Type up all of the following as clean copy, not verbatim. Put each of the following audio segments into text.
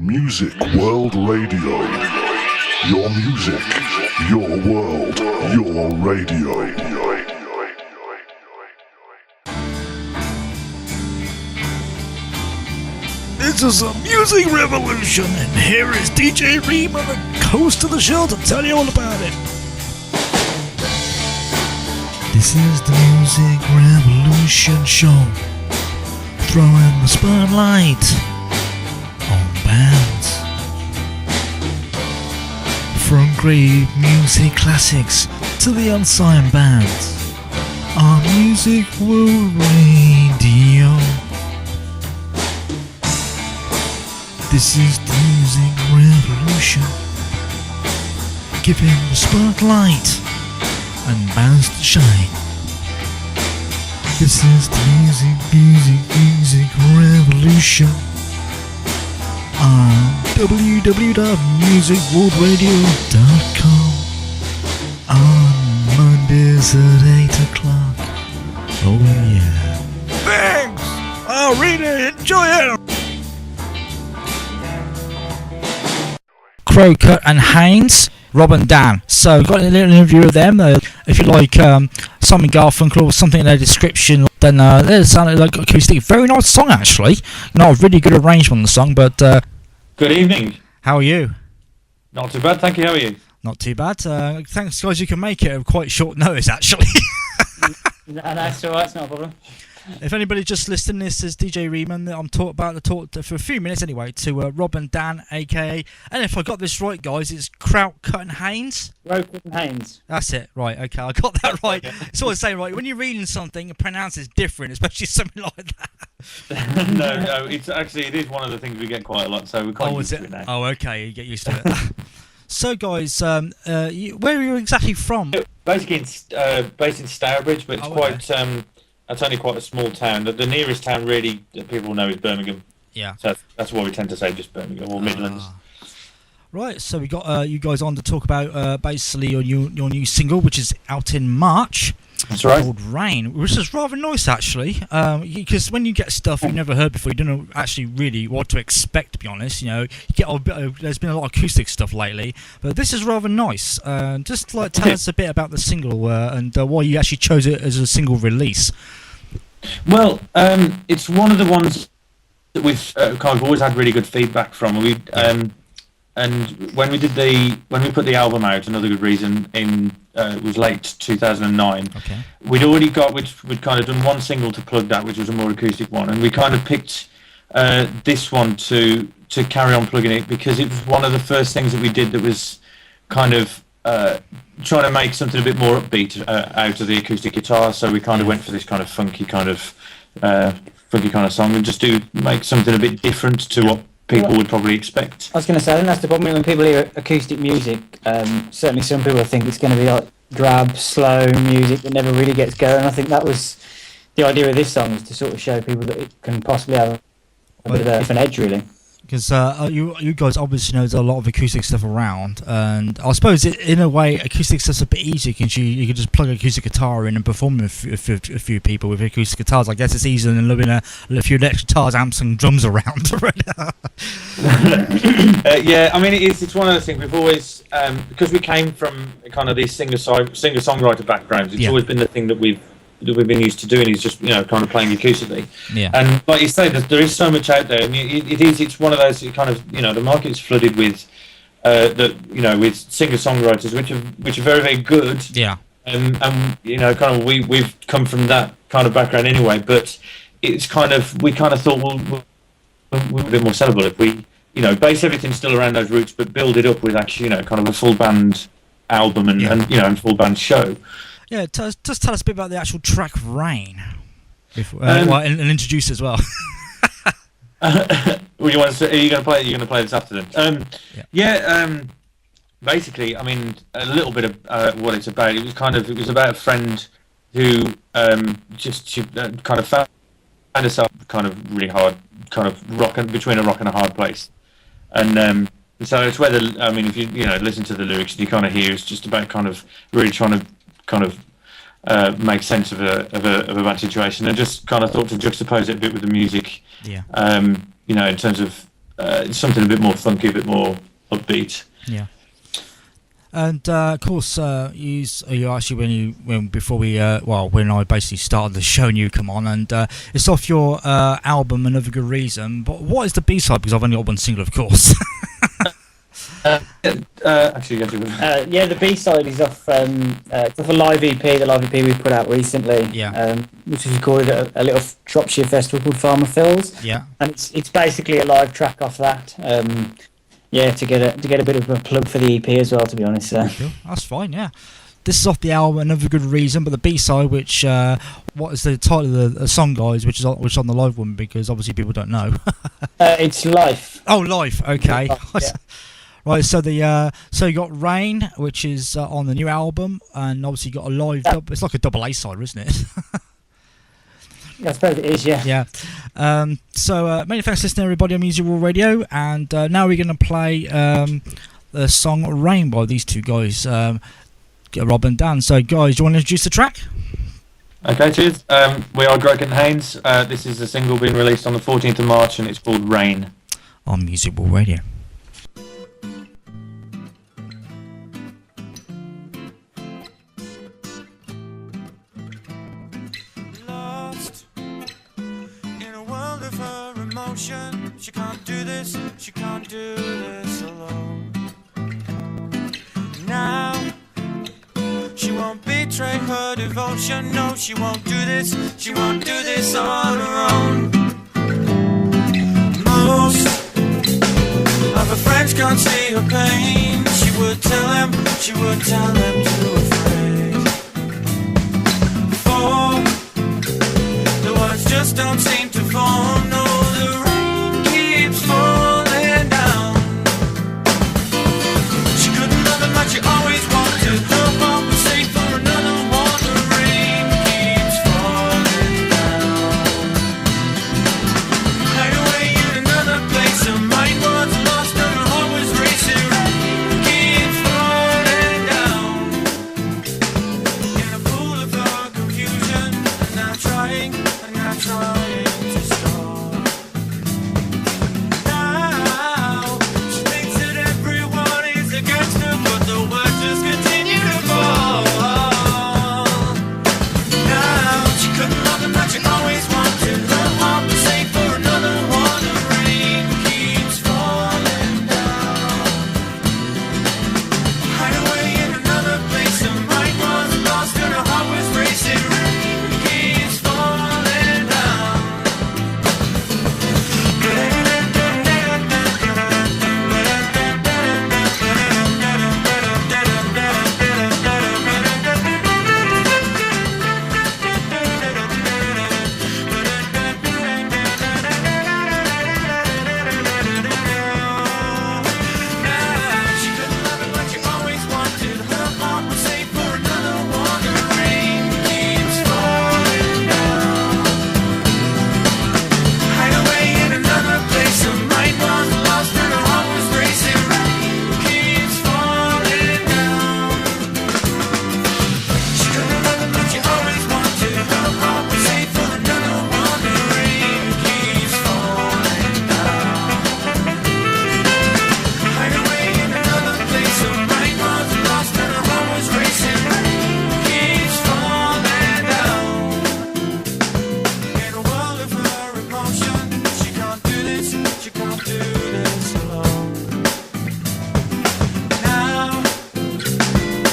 Music World Radio. Your music, your world, your radio. This is a music revolution, and here is DJ Reem on the host of the show to tell you all about it. This is the Music Revolution show, throwing the spotlight on bands. From great music classics to the unsigned bands on Music World Radio. This is the music revolution, giving the spotlight and bands to shine. This is the music revolution on www.musicworldradio.com on Mondays at 8 o'clock. Oh yeah. Thanks! I'll read it. Enjoy it! Groucutt and Haynes, Rob and Dan. So we've got a little interview of them. If you like Simon and Garunkle or something in their description, then they sounded like acoustic. Very nice song actually. Not a really good arrangement on the song, but good evening. How are you? Not too bad, thank you. How are you? Not too bad. Thanks guys, you can make it at quite short notice actually. No, that's alright, it's not a problem. If anybody just listening, this is DJ Reeman. I'm talk for a few minutes anyway to Rob and Dan, aka, and if I got this right, guys, it's Groucutt and Haynes. Groucutt and Haynes. That's it, right? Okay, I got that right. It's always saying right when you're reading something, you pronounce it different, especially something like that. no, it is one of the things we get quite a lot, so we're quite used to it now. Oh, okay, you get used to it. So, guys, where are you exactly from? Basically, based in Stourbridge, but it's That's only quite a small town. The nearest town really that people know is Birmingham. Yeah. So that's why we tend to say just Birmingham or Midlands. Right, so we got you guys on to talk about basically your new single, which is out in March. That's right. Called Rain, which is rather nice actually, because when you get stuff you've never heard before, you don't know actually really what to expect. To be honest, you get there's been a lot of acoustic stuff lately, but this is rather nice. Just like tell us a bit about the single and why you actually chose it as a single release. Well, it's one of the ones that we've kind of always had really good feedback from. And when we put the album out, Another Good Reason, it was late 2009. Okay. We'd kind of done one single to plug that, which was a more acoustic one, and we kind of picked this one to carry on plugging it because it was one of the first things that we did that was kind of trying to make something a bit more upbeat out of the acoustic guitar. So we kind of went for this kind of funky kind of song and just make something a bit different to what people would probably expect. I was going to say, I think that's the problem when people hear acoustic music. Certainly some people think it's going to be like drab, slow music that never really gets going. I think that was the idea of this song, is to sort of show people that it can possibly have a bit of an edge, really. Because you guys obviously know there's a lot of acoustic stuff around, and I suppose in a way acoustic stuff's a bit easier because you can just plug an acoustic guitar in and perform with a few people with acoustic guitars. I guess it's easier than having a few electric guitars, amps and drums around. Yeah, I mean it's one of those things we've always because we came from kind of these singer-songwriter backgrounds. It's always been the thing that we've been used to doing is just kind of playing acoustically. Yeah. And like you say, there is so much out there. I mean, it's one of those kind of the market's flooded with with singer-songwriters which are very, very good. Yeah. And kind of we've come from that kind of background anyway. But it's kind of we kind of thought we're a bit more sellable if we base everything still around those roots, but build it up with actually kind of a full band album and full band show. Yeah, just tell us a bit about the actual track "Rain," and introduce as well. Well, are you going to play it? You're going to play this after then. Basically, I mean, a little bit of what it's about. It was about a friend who she kind of found herself kind of really hard, kind of between a rock and a hard place, and so it's whether if you listen to the lyrics, you kind of hear it's just about kind of really trying to kind of make sense of a bad situation, and just kind of thought to juxtapose it a bit with the music. Yeah. In terms of something a bit more funky, a bit more upbeat. Yeah. And of course, you actually when I basically started the show, and you come on, and it's off your album Another Good Reason. But what is the B-side? Because I've only got one single, of course. The B-side is off it's off a live EP, the live EP we put out recently. Yeah. Which was recorded at a little Shropshire festival called Farmer Phil's. Yeah. And it's basically a live track off that. To get a bit of a plug for the EP as well, to be honest. Sure. That's fine. Yeah. This is off the album Another Good Reason, but the B-side, which what is the title of the song, guys? Which is on the live one, because obviously people don't know. It's Life. Oh, Life. Okay. Yeah. Right, so you got Rain, which is on the new album, and obviously you got a live. It's like a double A side, isn't it? I suppose it is, yeah. Yeah. So many thanks for listening, everybody, on Music World Radio, and now we're going to play the song Rain by these two guys, Rob and Dan. So, guys, do you want to introduce the track? Okay, cheers. We are Groucutt and Haynes. This is a single being released on the 14th of March, and it's called Rain. On Music World Radio. She can't do this, she can't do this alone. Now, she won't betray her devotion. No, she won't do this, she won't do this on her own. Most of her friends can't see her pain. She would tell them too afraid. For the words just don't seem to form. No, the rain keeps falling down. She couldn't love him like she always wanted. Her mom was safe for another one. The rain keeps falling down. Hide away in another place. Her mind was lost and her heart was racing. Rain keeps falling down. In a pool of her confusion, and I'm trying to stop. Now she thinks that everyone is against her, but the words just continue to fall. Now she couldn't love him like she always wanted. Her heart was safe for another one. The rain keeps falling down. Hide away in another place. Her mind was lost and her heart was racing. Rain keeps falling down. She couldn't love him like she always wanted. Her heart was safe for another one. The rain keeps falling down. Hide away in another place. Her mind was lost and her heart was racing. Rain keeps falling down. She couldn't love him like she always wanted. Her heart was safe for another one. The rain keeps falling down. Hide away in another place. Her mind was lost and her heart was racing. Rain keeps falling down. In a world of her emotion, she can't do this, she can't do this alone. Now,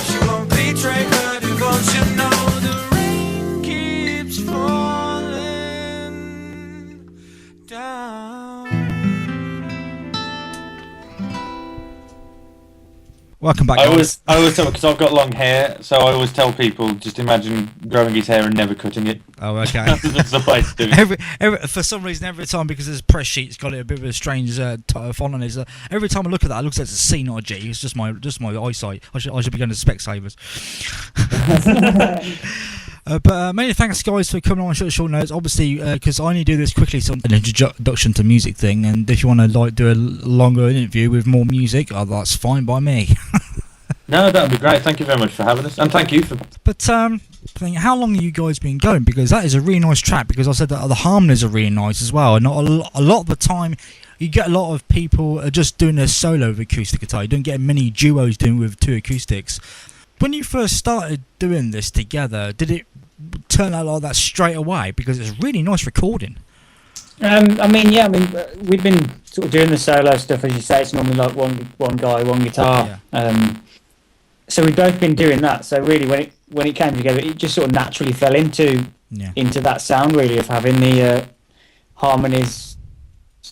she won't betray her devotion. No, the rain keeps falling down. Welcome back, I guys. always tell, because I've got long hair, so I always tell people, just imagine growing his hair and never cutting it. Oh, okay. That's the way to do it. For some reason, every time, because this press sheet's got a bit of a strange font on it, every time I look at that, it looks like it's a C, not a G. It's just my eyesight. I should be going to Specsavers. But many thanks, guys, for coming on short notes. Obviously, because I only do this quickly, so an introduction to music thing. And if you want to do a longer interview with more music, that's fine by me. No, that would be great. Thank you very much for having us, and thank you for. But how long have you guys been going? Because that is a really nice track. Because I said that the harmonies are really nice as well, and a lot of the time, you get a lot of people just doing a solo with acoustic guitar. You don't get many duos doing with 2 acoustics. When you first started doing this together, did it turn out like that straight away? Because it's really nice recording. We've been sort of doing the solo stuff, as you say. It's normally like one guy, one guitar. Yeah. So we've both been doing that. So really, when it came together, it just sort of naturally fell into that sound, really, of having the harmonies.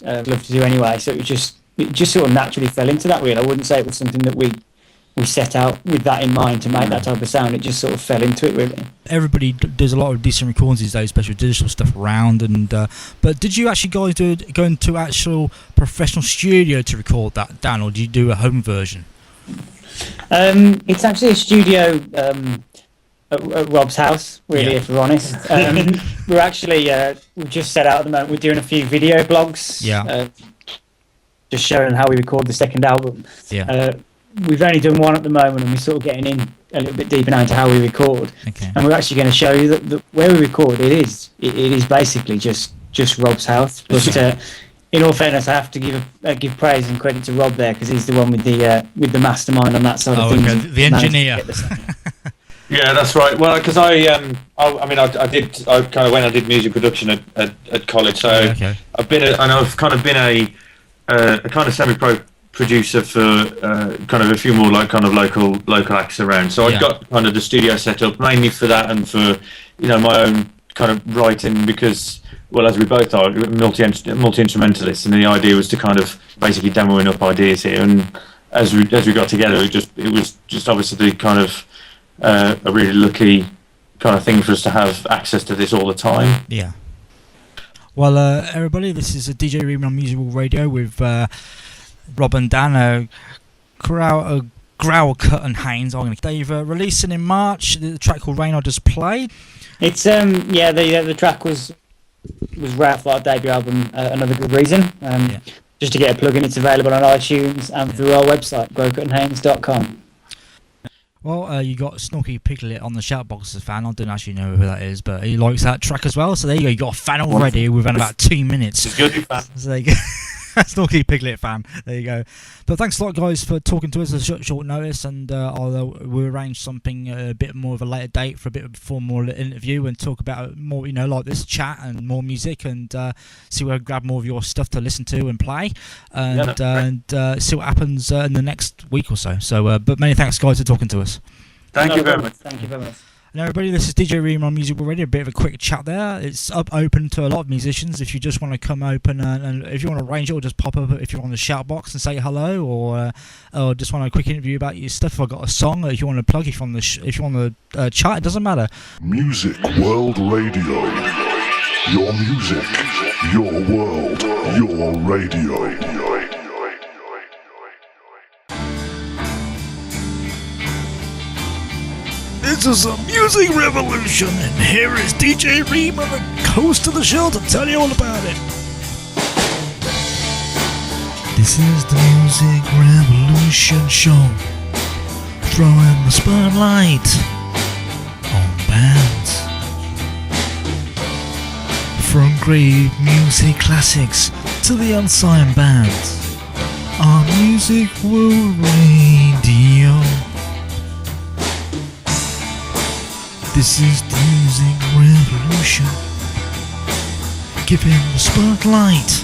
Love to do anyway. So it just sort of naturally fell into that. Really, I wouldn't say it was something that we set out with that in mind to make that type of sound. It just sort of fell into it, really. Everybody does a lot of decent recordings these days, especially digital stuff around. And but did you actually guys go into actual professional studio to record that, Dan, or did you do a home version? It's actually a studio at Rob's house, really, if we're honest. We're actually we've just set out at the moment. We're doing a few video blogs, just showing how we record the second album. We've only done one at the moment, and we're sort of getting in a little bit deeper now into how we record. Okay. And we're actually going to show you that where we record, it is basically just Rob's house. But in all fairness, I have to give praise and credit to Rob there, because he's the one with the mastermind on that side of things. Okay. The engineer. Yeah, that's right. Well, because I did music production at college, so I've kind of been a kind of semi-pro producer for kind of a few more like kind of local acts around. So I've got kind of the studio set up mainly for that, and for my own kind of writing, because, well, as we both are multi-instrumentalists, and the idea was to kind of basically demoing up ideas here. And as we got together, it was just obviously kind of a really lucky kind of thing for us to have access to this all the time. Yeah. Well, everybody, this is a DJ Ream on Music World Radio with Rob and Dan, Groucutt and Haynes. They've releasing in March the track called Rain I Just Played. It's the track was right off our debut album, Another Good Reason. Just to get a plug-in, it's available on iTunes and through our website, groucuttandhaynes.com. Well, you got Snorky Piglet on the Shoutbox as a fan. I don't actually know who that is, but he likes that track as well. So there you go. You got a fan already within about 2 minutes. It's good fan. So there you go. Snorky Piglet fan. There you go. But thanks a lot, guys, for talking to us at short notice, and we'll arrange something a bit more of a later date for a bit of a formal interview and talk about more, like this chat and more music, and see where we grab more of your stuff to listen to and play, and see what happens in the next week or so. So, but many thanks, guys, for talking to us. Thank you very much. Thank you very much. And everybody, this is DJ Ream on Music World Radio. A bit of a quick chat there. It's open to a lot of musicians. If you just want to come open and if you want to arrange it, or just pop up if you're on the shout box and say hello, or just want a quick interview about your stuff. If I've got a song, or if you want to plug, if you want to chat, it doesn't matter. Music World Radio. Your music, your world, your radio. This is a music revolution, and here is DJ Ream on the coast of the show to tell you all about it. This is the music revolution show, throwing the spotlight on bands. From great music classics to the unsigned bands on Music World Radio. This is the music revolution, giving the spotlight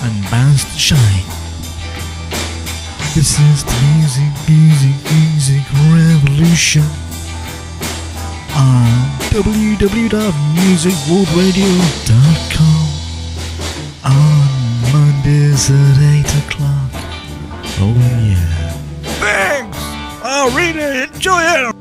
and bands to shine. This is the music revolution on www.musicworldradio.com on Mondays at 8 o'clock. Oh yeah. Thanks! I'll read it. Enjoy it!